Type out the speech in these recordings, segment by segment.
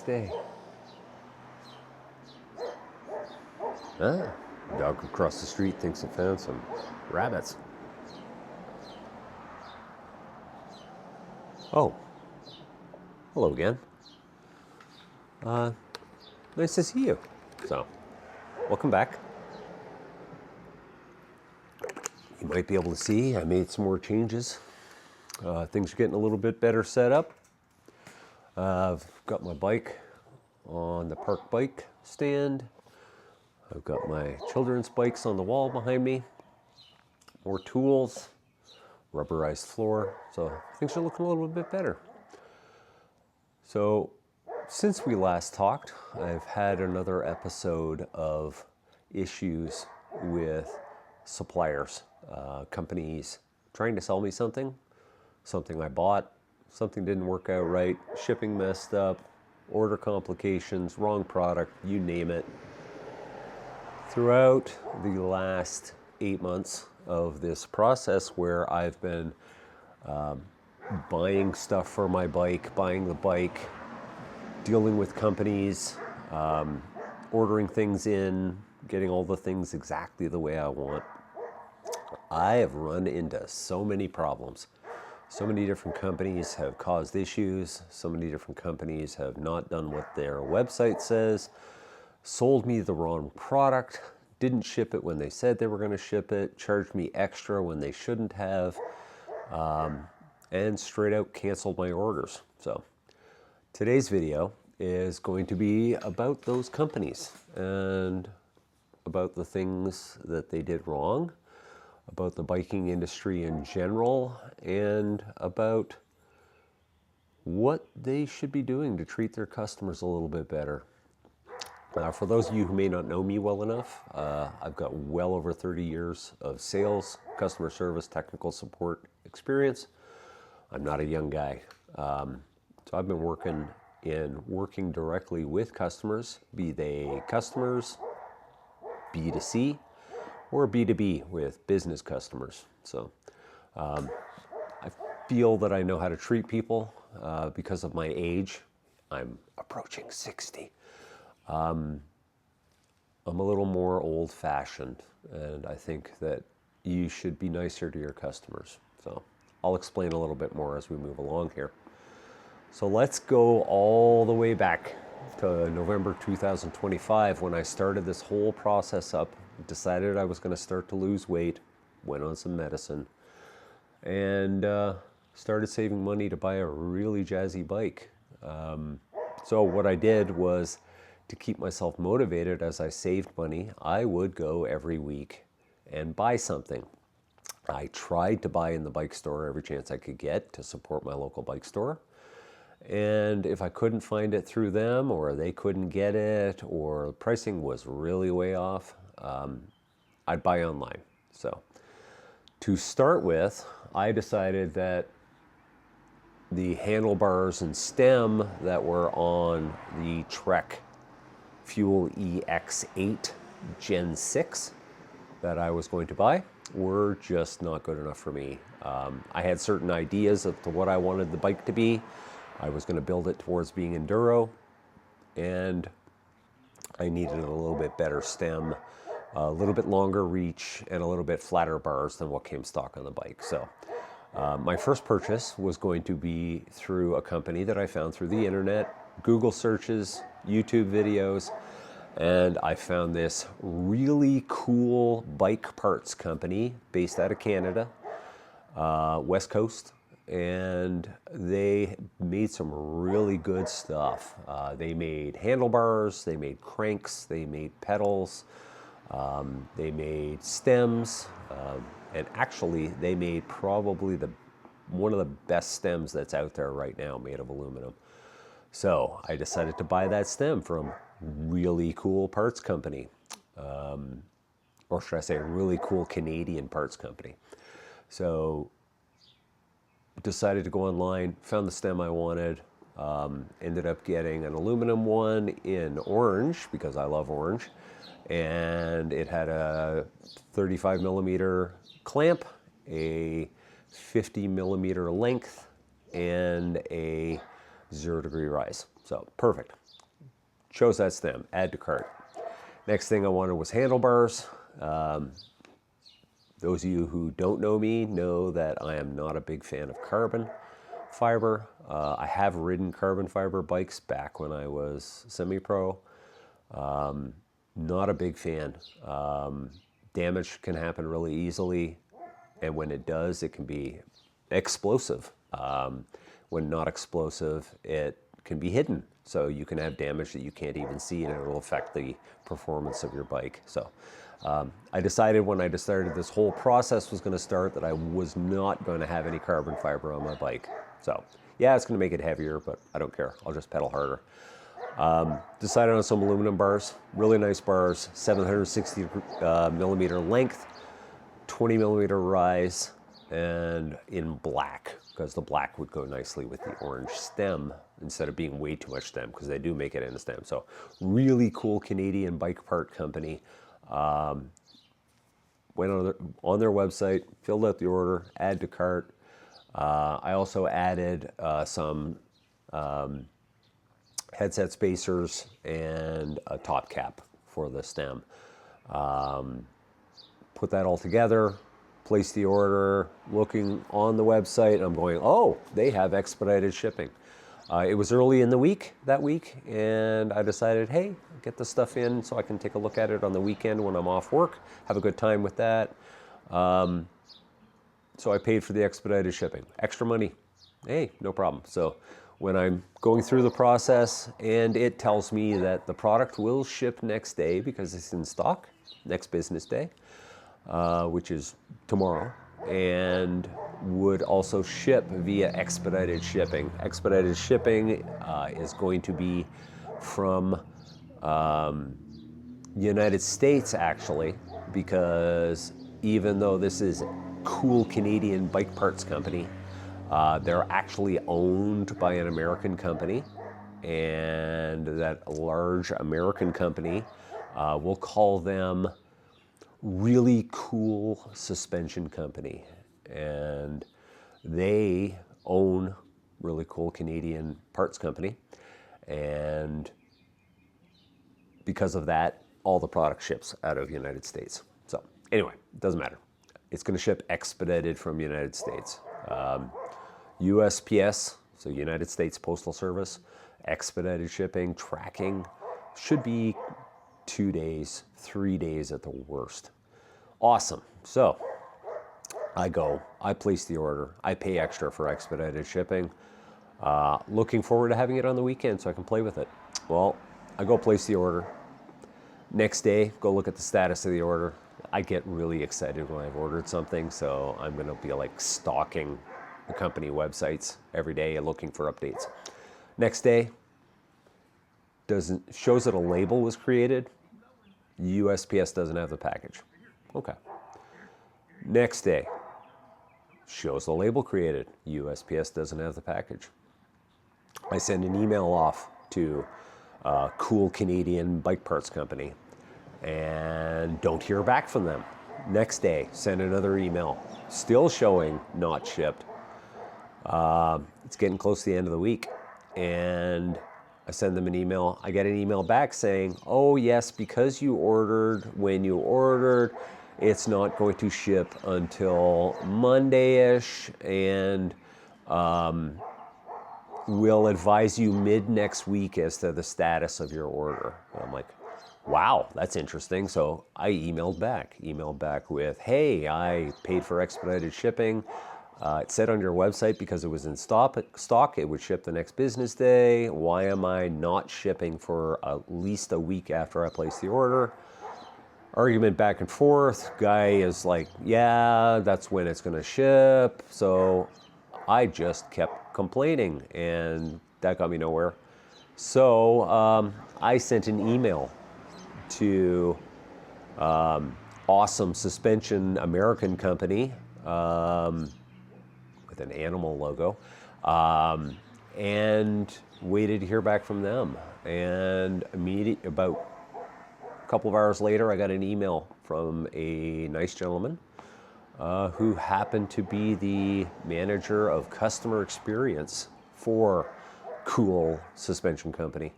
next day. Ah, dog across the street thinks it found some rabbits. Oh, hello again. Nice to see you. So, welcome back. You might be able to see I made some more changes. Things are getting a little bit better set up. I've got my bike on the park bike stand. I've got my children's bikes on the wall behind me. More tools, rubberized floor. So things are looking a little bit better. So since we last talked, I've had another episode of issues with suppliers, companies trying to sell me something I bought, something didn't work out right, shipping messed up, order complications, wrong product, you name it. Throughout the last 8 months of this process where I've been buying stuff for my bike, buying the bike, dealing with companies, ordering things in, getting all the things exactly the way I want, I have run into so many problems. So many different companies have caused issues. So many different companies have not done what their website says, sold me the wrong product, didn't ship it when they said they were going to ship it, charged me extra when they shouldn't have, and straight out canceled my orders. So today's video is going to be about those companies and about the things that they did wrong, about the biking industry in general, and about what they should be doing to treat their customers a little bit better. For those of you who may not know me well enough, I've got well over 30 years of sales, customer service, technical support experience. I'm not a young guy. So I've been working directly with customers, be they customers, B2C, or B2B with business customers. So I feel that I know how to treat people because of my age. I'm approaching 60. I'm a little more old-fashioned, and I think that you should be nicer to your customers. So I'll explain a little bit more as we move along here. So let's go all the way back to November 2025 when I started this whole process up, decided I was going to start to lose weight, went on some medicine, and started saving money to buy a really jazzy bike. So what I did was, to keep myself motivated as I saved money, I would go every week and buy something. I tried to buy in the bike store every chance I could get to support my local bike store. And if I couldn't find it through them, or they couldn't get it, or pricing was really way off, I'd buy online. So to start with, I decided that the handlebars and stem that were on the Trek Fuel EX8 Gen 6 that I was going to buy were just not good enough for me. I had certain ideas of to what I wanted the bike to be. I was going to build it towards being enduro, and I needed a little bit better stem, a little bit longer reach, and a little bit flatter bars than what came stock on the bike. So my first purchase was going to be through a company that I found through the internet, Google searches, YouTube videos, and I found this really cool bike parts company based out of Canada, West Coast, and they made some really good stuff. They made handlebars, they made cranks, they made pedals, they made stems, and actually they made probably one of the best stems that's out there right now, made of aluminum. So I decided to buy that stem from really cool parts company, or should I say a really cool Canadian parts company. So decided to go online, found the stem I wanted, ended up getting an aluminum one in orange because I love orange, and it had a 35 millimeter clamp, a 50 millimeter length, and a 0 degree rise. So perfect. chose that stem, add to cart. Next thing I wanted was handlebars. Those of you who don't know me know that I am not a big fan of carbon fiber. I have ridden carbon fiber bikes back when I was semi-pro. Not a big fan. Damage can happen really easily, and when it does, it can be explosive. When not explosive, it can be hidden. So you can have damage that you can't even see, and it will affect the performance of your bike. So I decided when I decided this whole process was going to start that I was not going to have any carbon fiber on my bike. So yeah, it's going to make it heavier, but I don't care. I'll just pedal harder. Decided on some aluminum bars, really nice bars, 760 millimeter length, 20 millimeter rise, and in black, because the black would go nicely with the orange stem instead of being way too much stem, because they do make it in a stem. So really cool Canadian bike part company. Went on their website, filled out the order, add to cart. I also added some headset spacers and a top cap for the stem. Put that all together, placed the order, looking on the website, I'm going, oh, they have expedited shipping. It was early in the week, that week, and I decided, hey, get the stuff in so I can take a look at it on the weekend when I'm off work, have a good time with that. So I paid for the expedited shipping. Extra money, hey, no problem. So when I'm going through the process and it tells me that the product will ship next day because it's in stock, next business day, which is tomorrow, and would also ship via expedited shipping. Expedited shipping is going to be from United States, actually, because even though this is a cool Canadian bike parts company, they're actually owned by an American company, and that large American company, we'll call them Really Cool Suspension Company, and they own Really Cool Canadian Parts Company, and because of that, all the product ships out of the United States. So anyway, it doesn't matter. It's going to ship expedited from the United States. USPS, so United States Postal Service, expedited shipping, tracking, should be 2 days, 3 days at the worst. Awesome. So I place the order, I pay extra for expedited shipping. Looking forward to having it on the weekend so I can play with it. Well, I go place the order. Next day, go look at the status of the order. I get really excited when I've ordered something, so I'm going to be like stalking the company websites every day and looking for updates. Next day, shows that a label was created. USPS doesn't have the package. Okay. Next day, shows the label created. USPS doesn't have the package. I send an email off to Cool Canadian Bike Parts Company and don't hear back from them. Next day, send another email, still showing not shipped. It's getting close to the end of the week, and I send them an email. I get an email back saying, oh yes, because you ordered when you ordered, it's not going to ship until Monday-ish, and we'll advise you mid next week as to the status of your order. And I'm like, wow, that's interesting. So I emailed back with, hey, I paid for expedited shipping. It said on your website because it was in stock, it would ship the next business day. Why am I not shipping for at least a week after I place the order? Argument back and forth. Guy is like, yeah, that's when it's going to ship. So I just kept complaining, and that got me nowhere. So I sent an email to Awesome Suspension American Company, with an animal logo, and waited to hear back from them. And about a couple of hours later, I got an email from a nice gentleman who happened to be the manager of customer experience for Cool Suspension Company,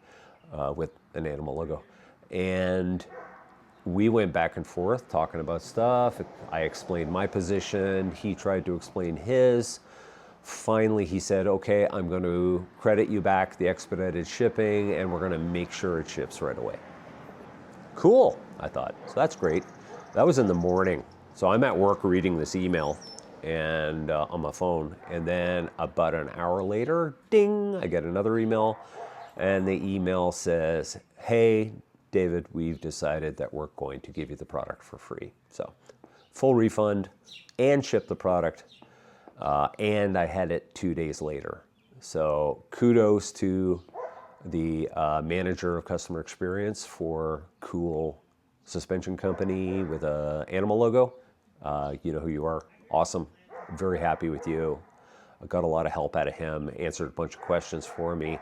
with an animal logo. And we went back and forth talking about stuff. I explained my position. He tried to explain his. Finally, he said, okay, I'm going to credit you back the expedited shipping, and we're going to make sure it ships right away. Cool, I thought. So that's great. That was in the morning. So I'm at work reading this email and on my phone. And then about an hour later, ding, I get another email. And the email says, hey, David, we've decided that we're going to give you the product for free. So full refund and ship the product. And I had it 2 days later. So kudos to the manager of customer experience for cool suspension company with a animal logo. You know who you are. Awesome. Very happy with you. I got a lot of help out of him, answered a bunch of questions for me.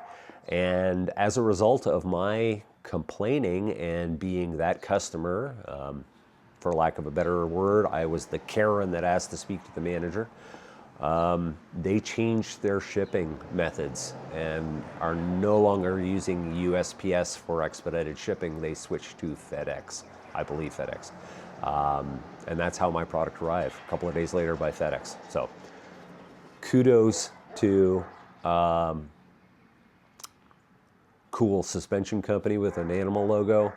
And as a result of my complaining and being that customer, for lack of a better word, I was the Karen that asked to speak to the manager. They changed their shipping methods and are no longer using USPS for expedited shipping. They switched to FedEx, I believe FedEx. And that's how my product arrived, a couple of days later by FedEx. So kudos to cool suspension company with an animal logo.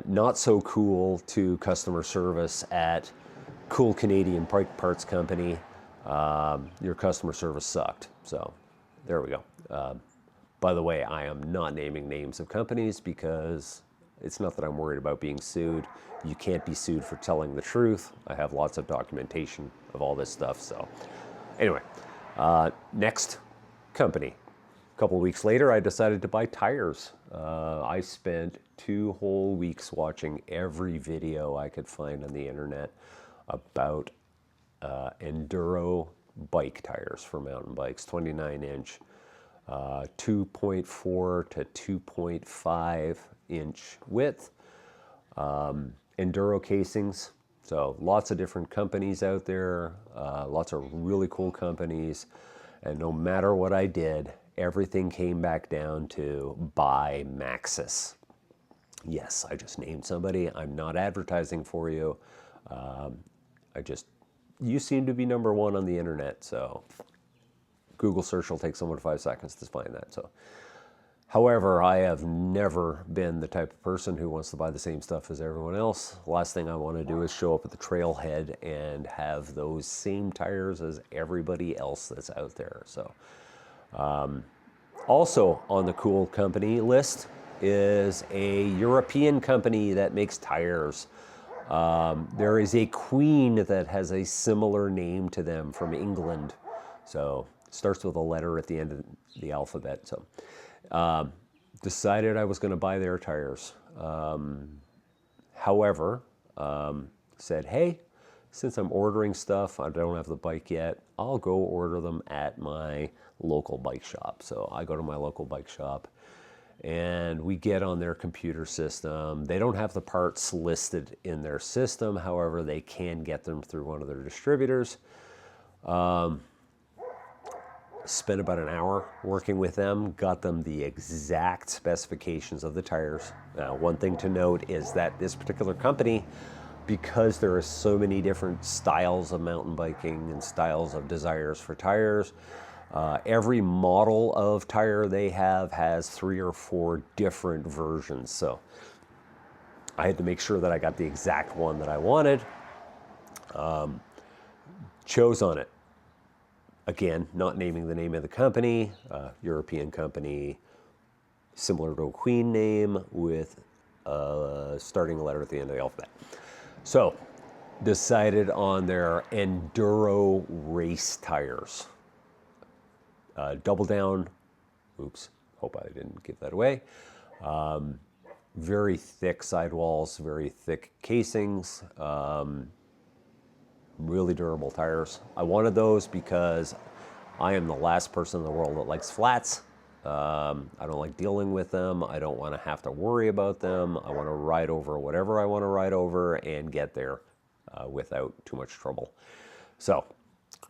Not so cool to customer service at cool Canadian bike parts company. Your customer service sucked. So there we go. By the way, I am not naming names of companies because it's not that I'm worried about being sued. You can't be sued for telling the truth. I have lots of documentation of all this stuff. So anyway, next company. A couple of weeks later, I decided to buy tires. I spent 2 whole weeks watching every video I could find on the internet about enduro bike tires for mountain bikes, 29-inch, 2.4 to 2.5 inch width, enduro casings. So lots of different companies out there, lots of really cool companies. And no matter what I did, everything came back down to buy Maxxis. Yes, I just named somebody. I'm not advertising for you. You seem to be number one on the internet, so Google search will take someone 5 seconds to find that. So, however, I have never been the type of person who wants to buy the same stuff as everyone else. The last thing I want to do is show up at the trailhead and have those same tires as everybody else that's out there. So, also on the cool company list is a European company that makes tires. There is a Queen that has a similar name to them from England. So starts with a letter at the end of the alphabet. So decided I was going to buy their tires. However, said, hey, since I'm ordering stuff, I don't have the bike yet, I'll go order them at my local bike shop. So I go to my local bike shop and we get on their computer system. They don't have the parts listed in their system. However, they can get them through one of their distributors. Spent about an hour working with them, got them the exact specifications of the tires. Now, one thing to note is that this particular company, because there are so many different styles of mountain biking and styles of desires for tires, every model of tire they have has 3 or 4 different versions. So I had to make sure that I got the exact one that I wanted. Chose on it. Again, not naming the name of the company, European company, similar to a Queen name with starting a letter at the end of the alphabet. So decided on their enduro race tires. Double down, oops, hope I didn't give that away. Very thick sidewalls, very thick casings, really durable tires. I wanted those because I am the last person in the world that likes flats. I don't like dealing with them. I don't want to have to worry about them. I want to ride over whatever I want to ride over and get there without too much trouble. So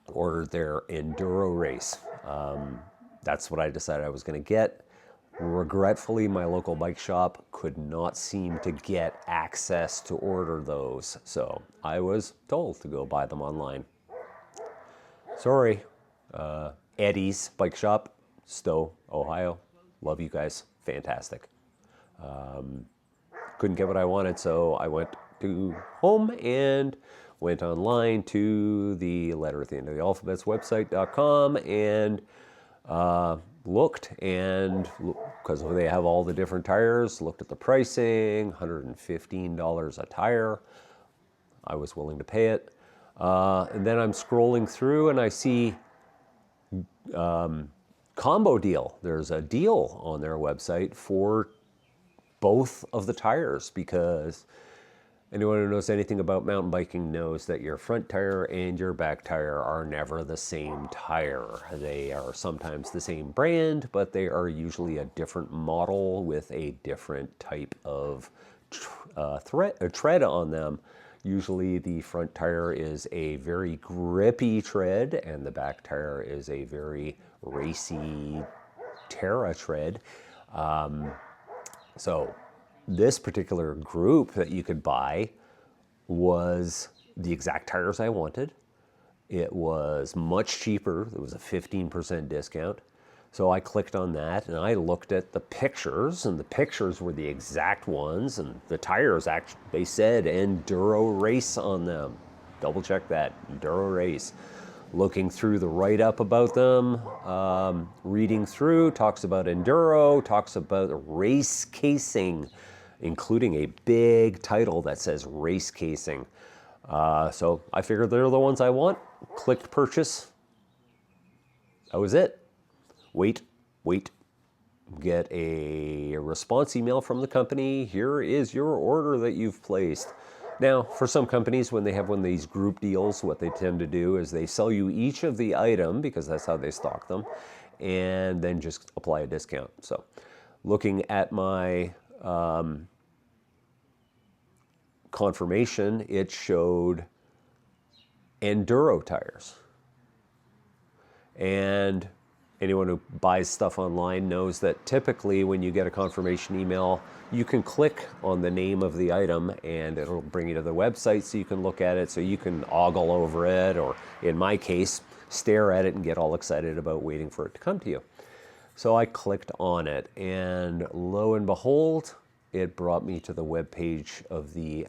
ordered their enduro race. That's what I decided I was going to get. Regretfully, my local bike shop could not seem to get access to order those, so I was told to go buy them online. Sorry, Eddie's Bike Shop, Stowe, Ohio. Love you guys, fantastic. Couldn't get what I wanted, so I went to home and went online to the letter at the end of the alphabet's website.com and looked, and because they have all the different tires, looked at the pricing, $115 a tire. I was willing to pay it. And then I'm scrolling through and I see combo deal. There's a deal on their website for both of the tires, because anyone who knows anything about mountain biking knows that your front tire and your back tire are never the same tire. They are sometimes the same brand, but they are usually a different model with a different type of tread on them. Usually the front tire is a very grippy tread and the back tire is a very racy Terra tread. So this particular group that you could buy was the exact tires I wanted. It was much cheaper. It was a 15% discount. So I clicked on that and I looked at the pictures, and the pictures were the exact ones, and the tires actually, they said Enduro Race on them. Double check that, Enduro Race. Looking through the write-up about them, reading through, talks about enduro, talks about race casing, including a big title that says race casing. So I figured they're the ones I want, clicked purchase. That was it. Wait, get a response email from the company. Here is your order that you've placed. Now, for some companies, when they have one of these group deals, what they tend to do is they sell you each of the item, because that's how they stock them, and then just apply a discount. So looking at my confirmation, it showed enduro tires. And anyone who buys stuff online knows that typically when you get a confirmation email, you can click on the name of the item and it'll bring you to the website so you can look at it, so you can ogle over it, or in my case, stare at it and get all excited about waiting for it to come to you. So I clicked on it, and lo and behold, it brought me to the webpage of the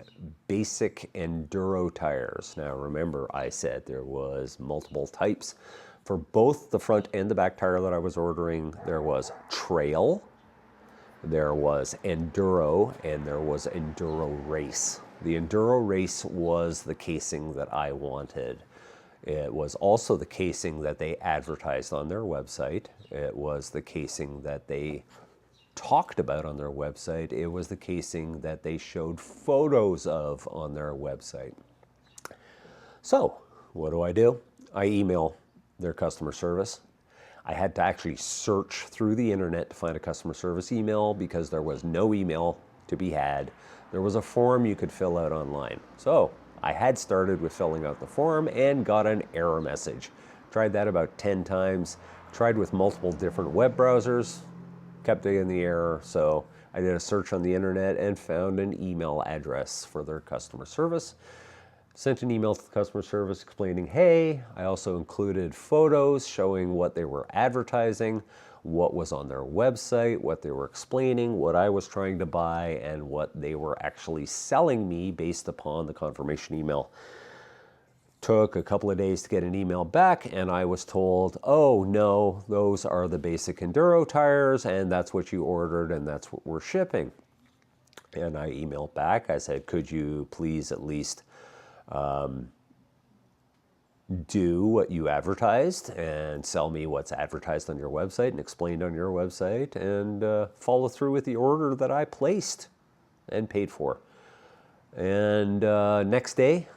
basic enduro tires. Now remember, I said there was multiple types. For both the front and the back tire that I was ordering, there was trail, there was enduro, and there was enduro race. The enduro race was the casing that I wanted. It was also the casing that they advertised on their website. It was the casing that they talked about on their website. It was the casing that they showed photos of on their website. So what do? I email their customer service. I had to actually search through the internet to find a customer service email because there was no email to be had. There was a form you could fill out online. So I had started with filling out the form and got an error message. Tried that about 10 times, tried with multiple different web browsers, kept getting the error. So I did a search on the internet and found an email address for their customer service. Sent an email to the customer service explaining, hey, I also included photos showing what they were advertising, what was on their website, what they were explaining, what I was trying to buy, and what they were actually selling me based upon the confirmation email. Took a couple of days to get an email back, and I was told, oh no, those are the basic enduro tires, and that's what you ordered, and that's what we're shipping. And I emailed back, I said, could you please at least do what you advertised and sell me what's advertised on your website and explained on your website, and follow through with the order that I placed and paid for. And next day,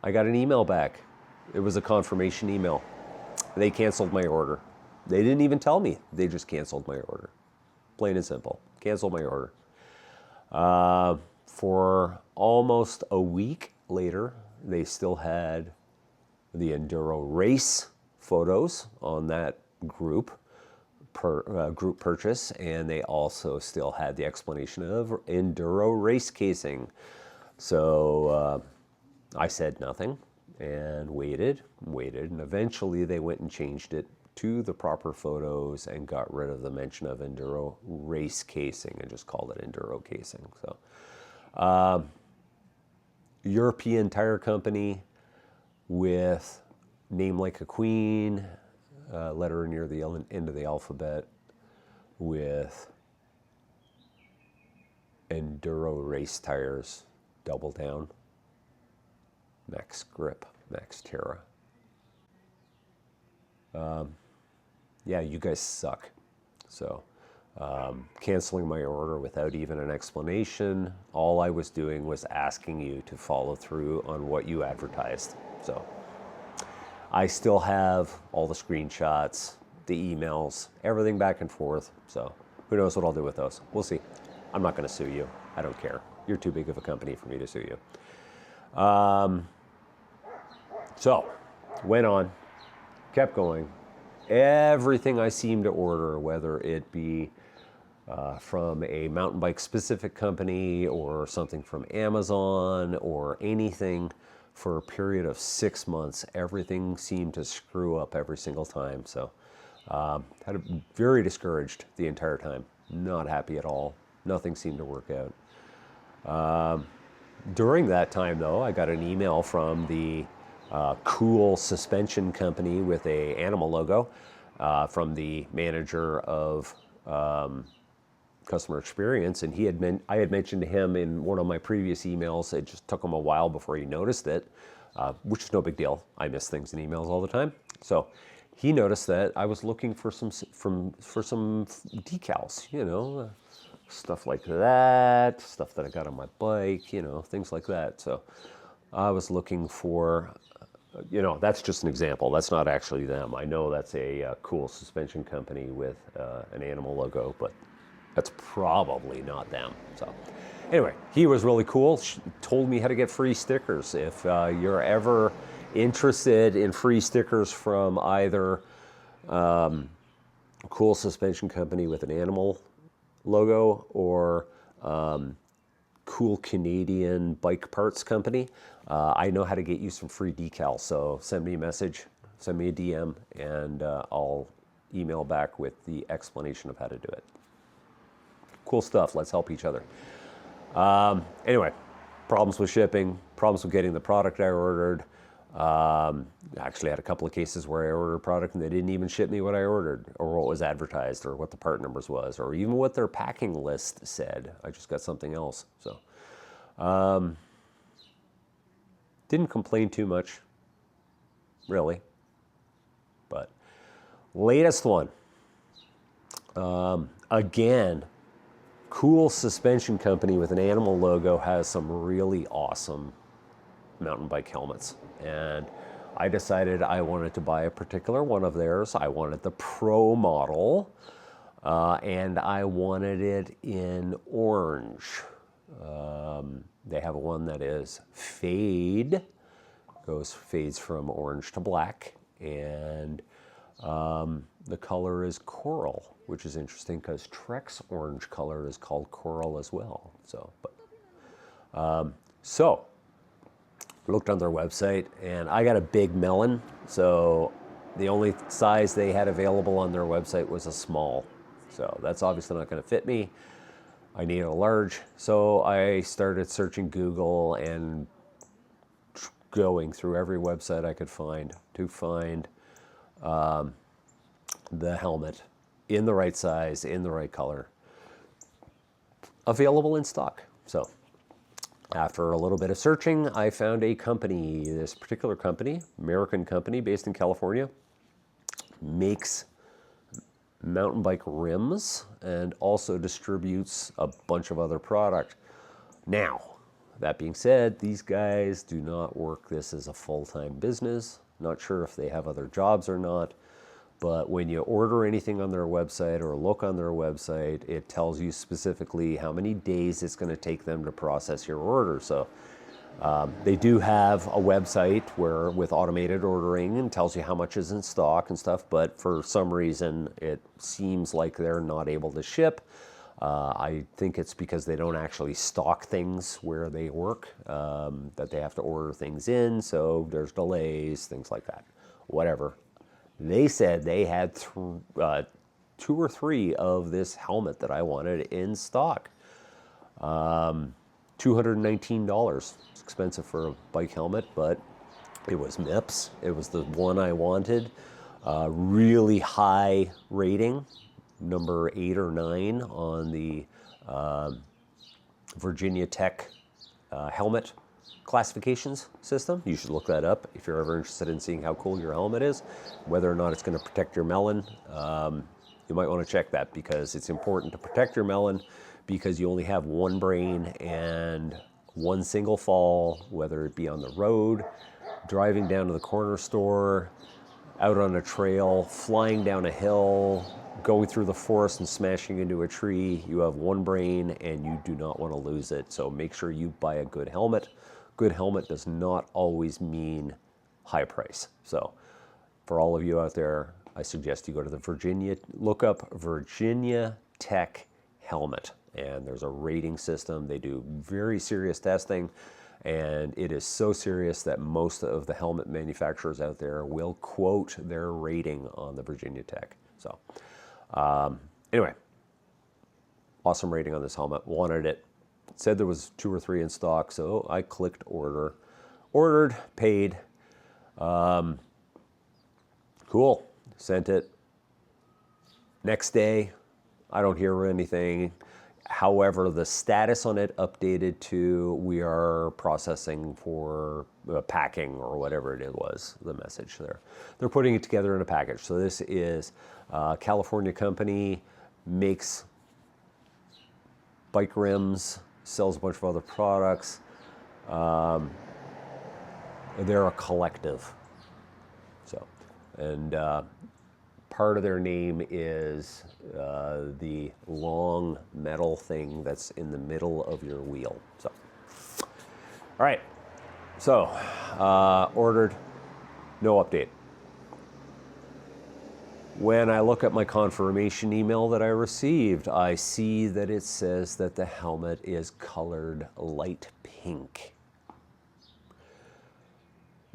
I got an email back. It was a confirmation email. They canceled my order. They didn't even tell me. They just canceled my order. Plain and simple. Canceled my order. For almost a week later, they still had the enduro race photos on that group. group purchase, and they also still had the explanation of enduro race casing. So I said nothing and waited, and eventually they went and changed it to the proper photos and got rid of the mention of enduro race casing and just called it enduro casing. So European tire company with name like a queen, letter near the end of the alphabet, with enduro race tires, double down, Max Grip, Max Terra. Yeah, you guys suck. So canceling my order without even an explanation. All I was doing was asking you to follow through on what you advertised. So I still have all the screenshots, the emails, everything back and forth. So who knows what I'll do with those. We'll see. I'm not going to sue you. I don't care. You're too big of a company for me to sue you. So went on, kept going. Everything I seemed to order, whether it be from a mountain bike specific company or something from Amazon or anything, for a period of 6 months, everything seemed to screw up every single time. So very discouraged the entire time. Not happy at all. Nothing seemed to work out. During that time, though, I got an email from the cool suspension company with a animal logo from the manager of customer experience, and I had mentioned to him in one of my previous emails. It just took him a while before he noticed it, which is no big deal. I miss things in emails all the time. So he noticed that I was looking for some decals, you know, stuff like that, stuff that I got on my bike, you know, things like that. So I was looking for, you know, that's just an example. That's not actually them. I know that's a cool suspension company with an animal logo, but that's probably not them. So anyway, he was really cool. Told me how to get free stickers. If you're ever interested in free stickers from either a cool suspension company with an animal logo or cool Canadian bike parts company, I know how to get you some free decals. So send me a message, send me a DM, and I'll email back with the explanation of how to do it. Cool stuff. Let's help each other. Anyway, problems with shipping, problems with getting the product I ordered. Actually had a couple of cases where I ordered a product and they didn't even ship me what I ordered or what was advertised or what the part numbers was or even what their packing list said. I just got something else. So didn't complain too much, really. But latest one, again, cool suspension company with an animal logo has some really awesome mountain bike helmets. And I decided I wanted to buy a particular one of theirs. I wanted the Pro model, and I wanted it in orange. They have one that is fades from orange to black, and the color is coral, which is interesting because Trek's orange color is called coral as well. So, so looked on their website, and I got a big melon, so the only size they had available on their website was a small. So that's obviously not going to fit me. I need a large, so I started searching Google and going through every website I could find to find the helmet in the right size, in the right color, available in stock. So after a little bit of searching, I found a company, this particular company, American company based in California, makes mountain bike rims and also distributes a bunch of other product. Now, that being said, these guys do not work this as a full-time business. Not sure if they have other jobs or not, but when you order anything on their website or look on their website, it tells you specifically how many days it's going to take them to process your order. So They do have a website where with automated ordering and tells you how much is in stock and stuff, but for some reason it seems like they're not able to ship. I think it's because they don't actually stock things where they work, that they have to order things in, so there's delays, things like that. Whatever. They said they had 2 or 3 of this helmet that I wanted in stock. $219. It's expensive for a bike helmet, but it was MIPS. It was the one I wanted. Really high rating, number 8 or 9 on the Virginia Tech helmet classifications system. You should look that up if you're ever interested in seeing how cool your helmet is, whether or not it's going to protect your melon. You might want to check that because it's important to protect your melon, because you only have one brain, and one single fall, whether it be on the road, driving down to the corner store, out on a trail, flying down a hill, going through the forest and smashing into a tree, you have one brain and you do not want to lose it. So make sure you buy a good helmet. Good helmet does not always mean high price. So for all of you out there, I suggest you go to look up Virginia Tech helmet. And there's a rating system. They do very serious testing, and it is so serious that most of the helmet manufacturers out there will quote their rating on the Virginia Tech. So anyway, awesome rating on this helmet. Wanted it. Said there was 2 or 3 in stock, so I clicked ordered, paid. Cool. Sent it. Next day, I don't hear anything. However, the status on it updated to we are processing for packing or whatever it was, the message there. They're putting it together in a package. So this is a California company, makes bike rims, sells a bunch of other products. They're a collective. So, and part of their name is the long metal thing that's in the middle of your wheel. So, all right. So, ordered, no update. When I look at my confirmation email that I received, I see that it says that the helmet is colored light pink.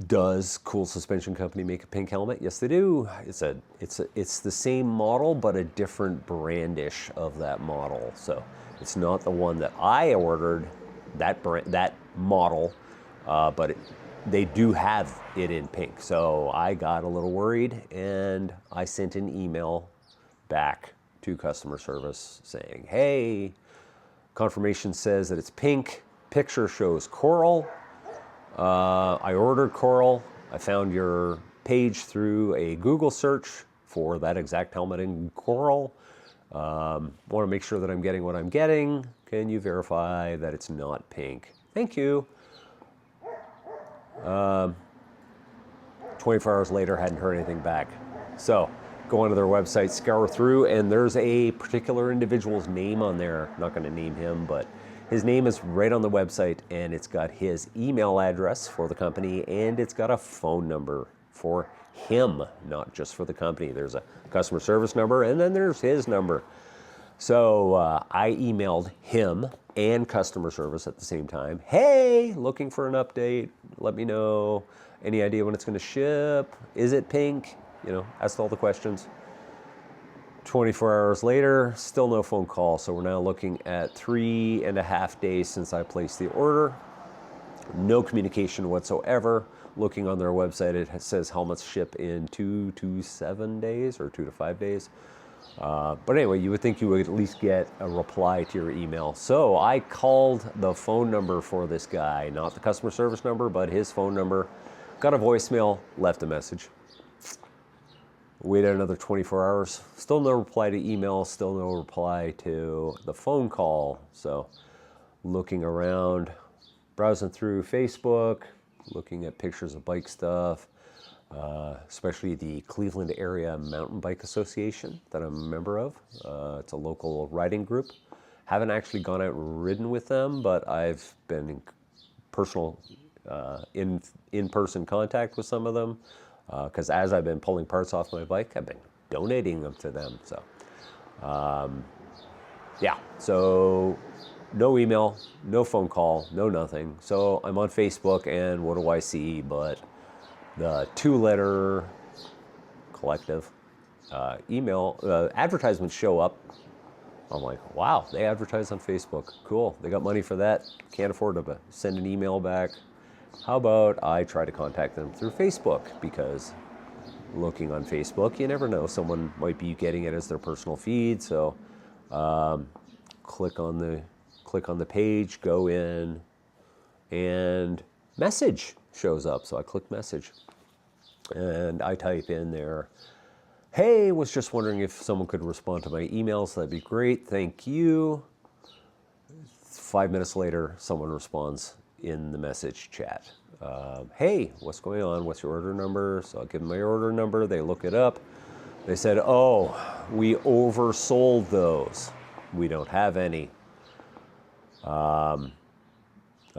Does Cool Suspension Company make a pink helmet? Yes, they do. It's the same model, but a different brandish of that model. So it's not the one that I ordered, that model, but they do have it in pink. So I got a little worried, and I sent an email back to customer service saying, "Hey, confirmation says that it's pink. Picture shows coral. I ordered coral. I found your page through a Google search for that exact helmet in coral. Want to make sure that I'm getting what I'm getting. Can you verify that it's not pink? Thank you." 24 hours later, hadn't heard anything back. So go onto their website, scour through, and there's a particular individual's name on there. Not going to name him, but his name is right on the website, and it's got his email address for the company, and it's got a phone number for him, not just for the company. There's a customer service number, and then there's his number. So I emailed him and customer service at the same time. "Hey, looking for an update. Let me know. Any idea when it's going to ship? Is it pink?" Asked all the questions. 24 hours later, still no phone call. So we're now looking at 3.5 days since I placed the order. No communication whatsoever. Looking on their website, it says helmets ship in 2 to 7 days or 2 to 5 days. But anyway, you would think you would at least get a reply to your email. So I called the phone number for this guy, not the customer service number, but his phone number. Got a voicemail, left a message. Waited another 24 hours. Still no reply to email, still no reply to the phone call. So looking around, browsing through Facebook, looking at pictures of bike stuff, especially the Cleveland Area Mountain Bike Association that I'm a member of. It's a local riding group. Haven't actually gone out and ridden with them, but I've been personal in-person contact with some of them, because as I've been pulling parts off my bike, I've been donating them to them. So yeah, so no email, no phone call, no nothing. So I'm on Facebook, and what do I see but the 2-letter collective email advertisements show up. I'm like, wow, they advertise on Facebook. Cool, they got money for that. Can't afford to send an email back. How about I try to contact them through Facebook? Because looking on Facebook, you never know, someone might be getting it as their personal feed. So click on the page, go in, and message shows up. So I click message, and I type in there, hey, was just wondering if someone could respond to my emails. That'd be great, thank you. 5 minutes later, someone responds in the message chat. Hey, what's going on? What's your order number? So I'll give them my order number. They look it up. They said, oh, we oversold those. We don't have any. I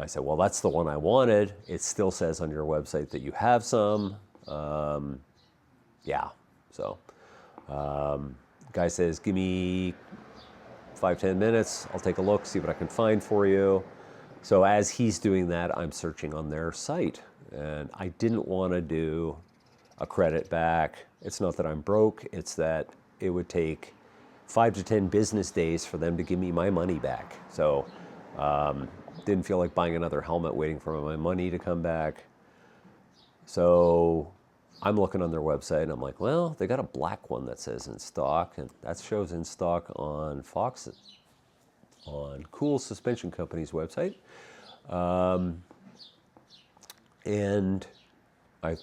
said, well, that's the one I wanted. It still says on your website that you have some. Yeah. So guy says, give me 5-10 minutes. I'll take a look, see what I can find for you. So as he's doing that, I'm searching on their site, and I didn't want to do a credit back. It's not that I'm broke. It's that it would take 5 to 10 business days for them to give me my money back. So didn't feel like buying another helmet, waiting for my money to come back. So I'm looking on their website, and I'm like, well, they got a black one that says in stock, and that shows in stock on Cool Suspension Company's website. And I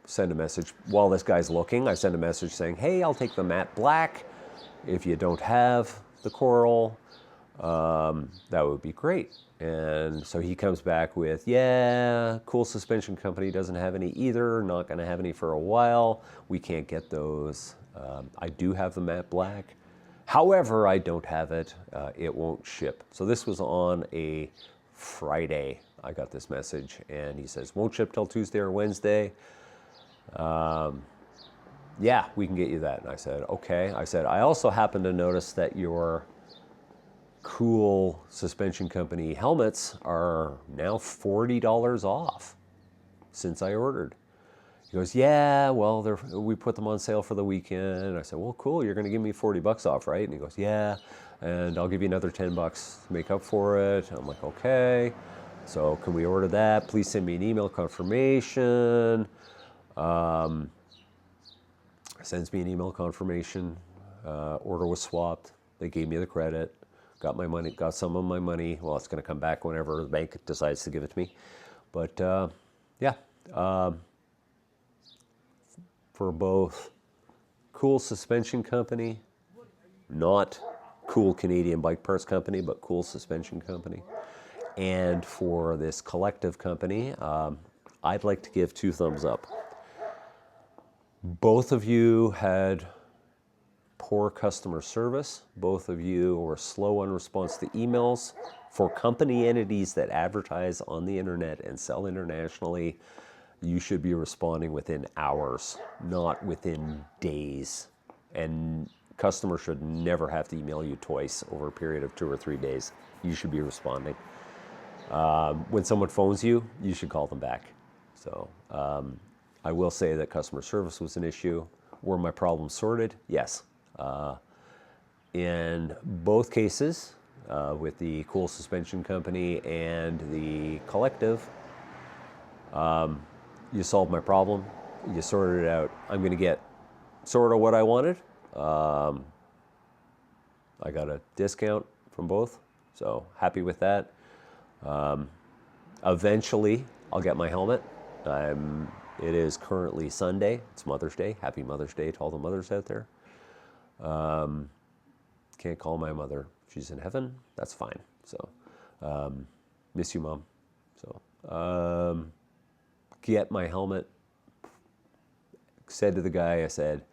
send a message while this guy's looking. I send a message saying, hey, I'll take the matte black. If you don't have the coral, that would be great. And so he comes back with, yeah, Cool Suspension Company doesn't have any either, not going to have any for a while. We can't get those. I do have the matte black. However, I don't have it. It won't ship. So this was on a Friday. I got this message, and he says, won't ship till Tuesday or Wednesday. Yeah, we can get you that. And I said, okay. I said, I also happen to notice that your Cool Suspension Company helmets are now $40 off since I ordered. He goes, yeah, well, we put them on sale for the weekend. I said, well, cool, you're going to give me $40 off, right? And he goes, yeah, and I'll give you another $10 to make up for it. I'm like, okay, so can we order that? Please send me an email confirmation. Sends me an email confirmation. Order was swapped. They gave me the credit. Got my money, got some of my money. Well, it's going to come back whenever the bank decides to give it to me. But yeah. For both Cool Suspension Company, not Cool Canadian Bike Parts Company, but Cool Suspension Company, and for this collective company, I'd like to give 2 thumbs up. Both of you had poor customer service. Both of you were slow on response to emails. For company entities that advertise on the internet and sell internationally, you should be responding within hours, not within days. And customers should never have to email you twice over a period of 2 or 3 days. You should be responding. When someone phones you, you should call them back. So I will say that customer service was an issue. Were my problems sorted? Yes. In both cases, with the Cool Suspension Company and the collective, you solved my problem, you sorted it out. I'm going to get sort of what I wanted. I got a discount from both, so happy with that. Eventually, I'll get my helmet. It is currently Sunday. It's Mother's Day. Happy Mother's Day to all the mothers out there. Can't call my mother. She's in heaven. That's fine. So, miss you, Mom. So, get my helmet. Said to the guy, I said,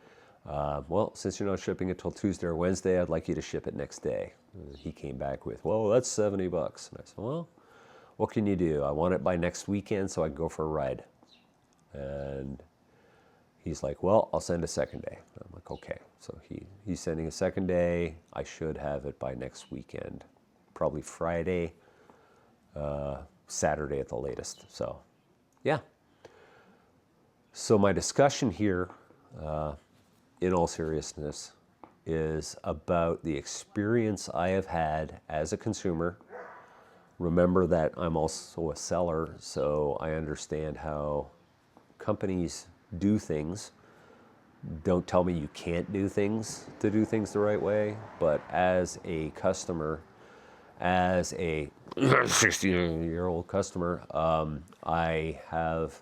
well, since you're not shipping it till Tuesday or Wednesday, I'd like you to ship it next day. He came back with, well, that's $70. And I said, well, what can you do? I want it by next weekend so I can go for a ride. And he's like, well, I'll send a second day. I'm like, okay. So he's sending a second day. I should have it by next weekend, probably Friday, Saturday at the latest. So, yeah. So my discussion here, in all seriousness, is about the experience I have had as a consumer. Remember that I'm also a seller, so I understand how companies do things. Don't tell me you can't do things to do things the right way, but as a customer, as a 60-year-old customer, I have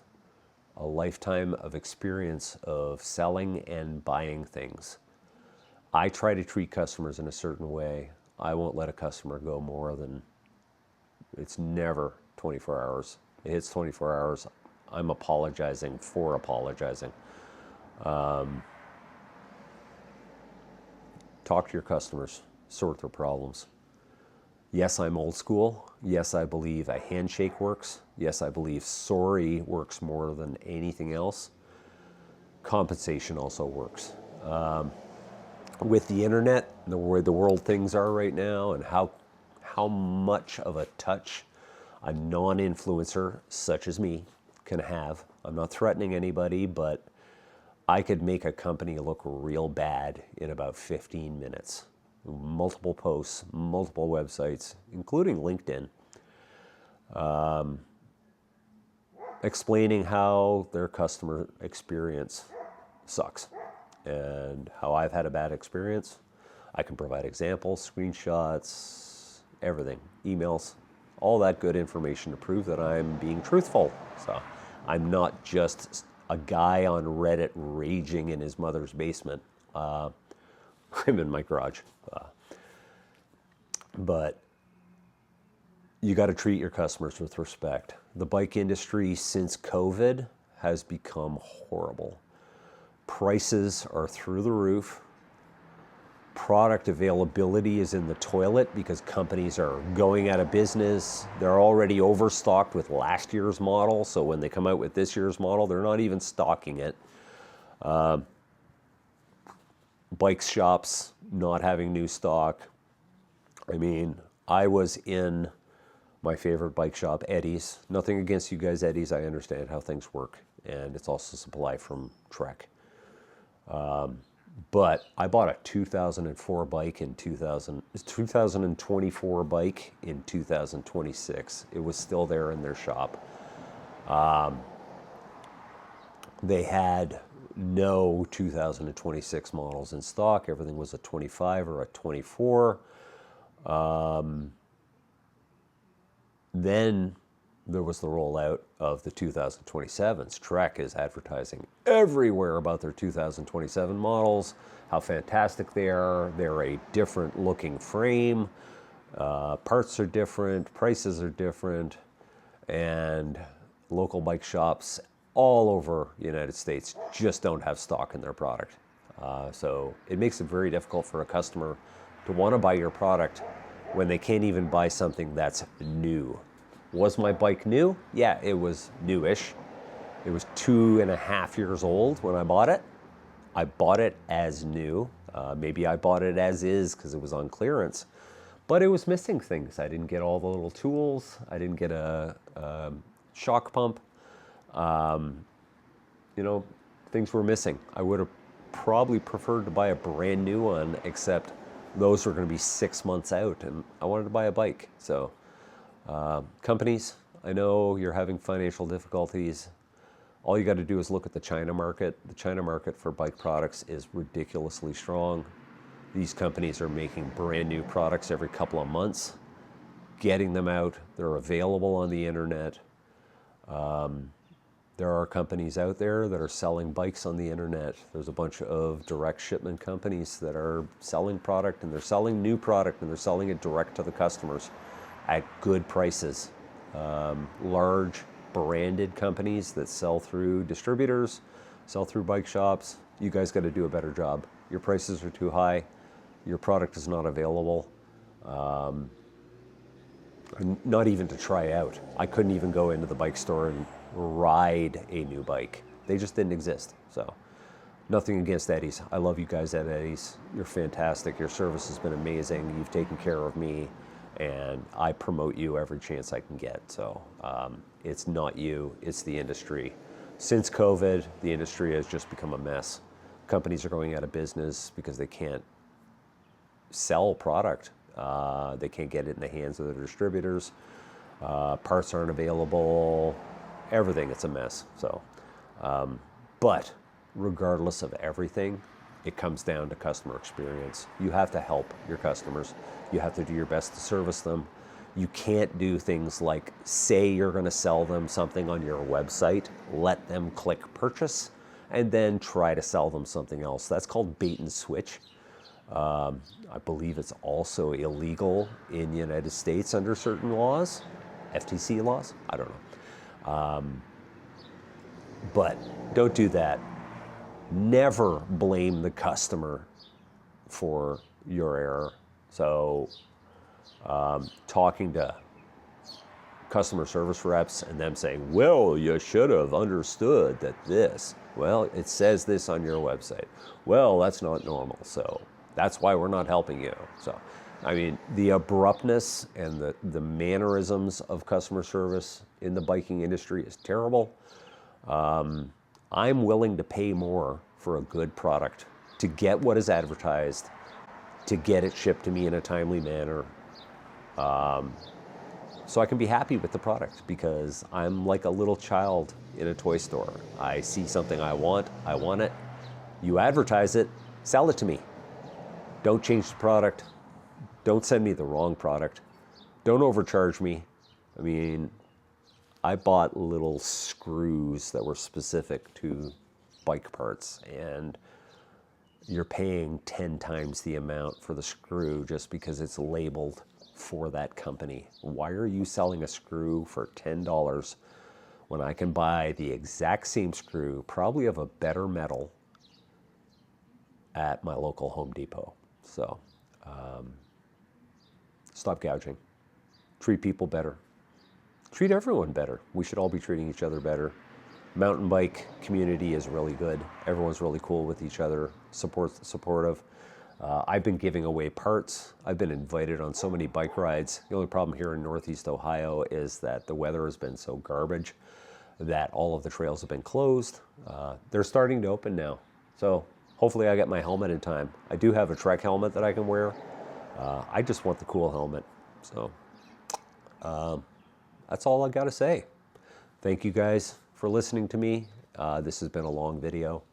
a lifetime of experience of selling and buying things. I try to treat customers in a certain way. I won't let a customer go more than, it's never 24 hours. It hits 24 hours, I'm apologizing for apologizing. Talk to your customers, sort their problems. Yes, I'm old school. Yes, I believe a handshake works. Yes, I believe sorry works more than anything else. Compensation also works. With the internet, the way the world things are right now, and how much of a touch a non-influencer such as me can have. I'm not threatening anybody, but I could make a company look real bad in about 15 minutes. Multiple posts, multiple websites, including LinkedIn, explaining how their customer experience sucks and how I've had a bad experience. I can provide examples, screenshots, everything, emails, all that good information to prove that I'm being truthful. So I'm not just a guy on Reddit raging in his mother's basement. I'm in my garage. But you got to treat your customers with respect. The bike industry since COVID has become horrible. Prices are through the roof. Product availability is in the toilet because companies are going out of business. They're already overstocked with last year's model, so when they come out with this year's model, they're not even stocking it. Bike shops not having new stock. I mean, I was in my favorite bike shop, Eddie's. Nothing against you guys, Eddie's. I understand how things work, and it's also supply from Trek. But I bought a 2004 bike in 2024 bike in 2026. It was still there in their shop. They had no 2026 models in stock. Everything was a 25 or a 24. Then there was the rollout of the 2027s. Trek is advertising everywhere about their 2027 models, how fantastic they are. They're a different looking frame. Parts are different, prices are different, and local bike shops all over the United States just don't have stock in their product. So it makes it very difficult for a customer to want to buy your product when they can't even buy something that's new. Was my bike new? Yeah, it was newish. It was 2.5 years old when I bought it. I bought it as new. Maybe I bought it as is because it was on clearance, but it was missing things. I didn't get all the little tools. I didn't get a shock pump. Things were missing. I would have probably preferred to buy a brand new one, except those were going to be 6 months out, and I wanted to buy a bike. So companies, I know you're having financial difficulties. All you got to do is look at the China market. The China market for bike products is ridiculously strong. These companies are making brand new products every couple of months, getting them out. They're available on the internet. There are companies out there that are selling bikes on the internet. There's a bunch of direct shipment companies that are selling product, and they're selling new product, and they're selling it direct to the customers at good prices. Large branded companies that sell through distributors, sell through bike shops. You guys got to do a better job. Your prices are too high. Your product is not available. not even to try out. I couldn't even go into the bike store and ride a new bike. They just didn't exist. So nothing against Eddie's. I love you guys at Eddie's. You're fantastic. Your service has been amazing. You've taken care of me, and I promote you every chance I can get. So it's not you, it's the industry. Since COVID, the industry has just become a mess. Companies are going out of business because they can't sell product. They can't get it in the hands of the distributors. Parts aren't available. Everything, it's a mess. So, but regardless of everything, it comes down to customer experience. You have to help your customers. You have to do your best to service them. You can't do things like say you're going to sell them something on your website, let them click purchase, and then try to sell them something else. That's called bait and switch. I believe it's also illegal in the United States under certain laws, FTC laws, I don't know. But don't do that. Never blame the customer for your error. So talking to customer service reps and them saying, well, you should have understood that this, well, it says this on your website. Well, that's not normal, so that's why we're not helping you. So, I mean, the abruptness and the mannerisms of customer service in the biking industry is terrible. I'm willing to pay more for a good product to get what is advertised, to get it shipped to me in a timely manner, so I can be happy with the product, because I'm like a little child in a toy store. I see something I want it. You advertise it, sell it to me. Don't change the product. Don't send me the wrong product. Don't overcharge me. I mean, I bought little screws that were specific to bike parts, and you're paying 10 times the amount for the screw just because it's labeled for that company. Why are you selling a screw for $10 when I can buy the exact same screw, probably of a better metal, at my local Home Depot? So stop gouging. Treat people better. Treat everyone better. We should all be treating each other better. Mountain bike community is really good. Everyone's really cool with each other, supportive. I've been giving away parts. I've been invited on so many bike rides. The only problem here in Northeast Ohio is that the weather has been so garbage that all of the trails have been closed. They're starting to open now. So hopefully I get my helmet in time. I do have a Trek helmet that I can wear. I just want the cool helmet. So that's all I got to say. Thank you guys for listening to me. This has been a long video.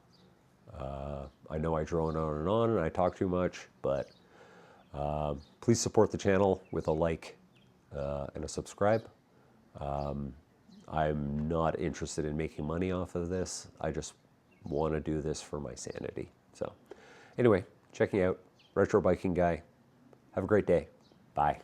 I know I drone on and I talk too much, but please support the channel with a like and a subscribe. I'm not interested in making money off of this. I just want to do this for my sanity. So anyway, checking out Retro Biking Guy. Have a great day. Bye.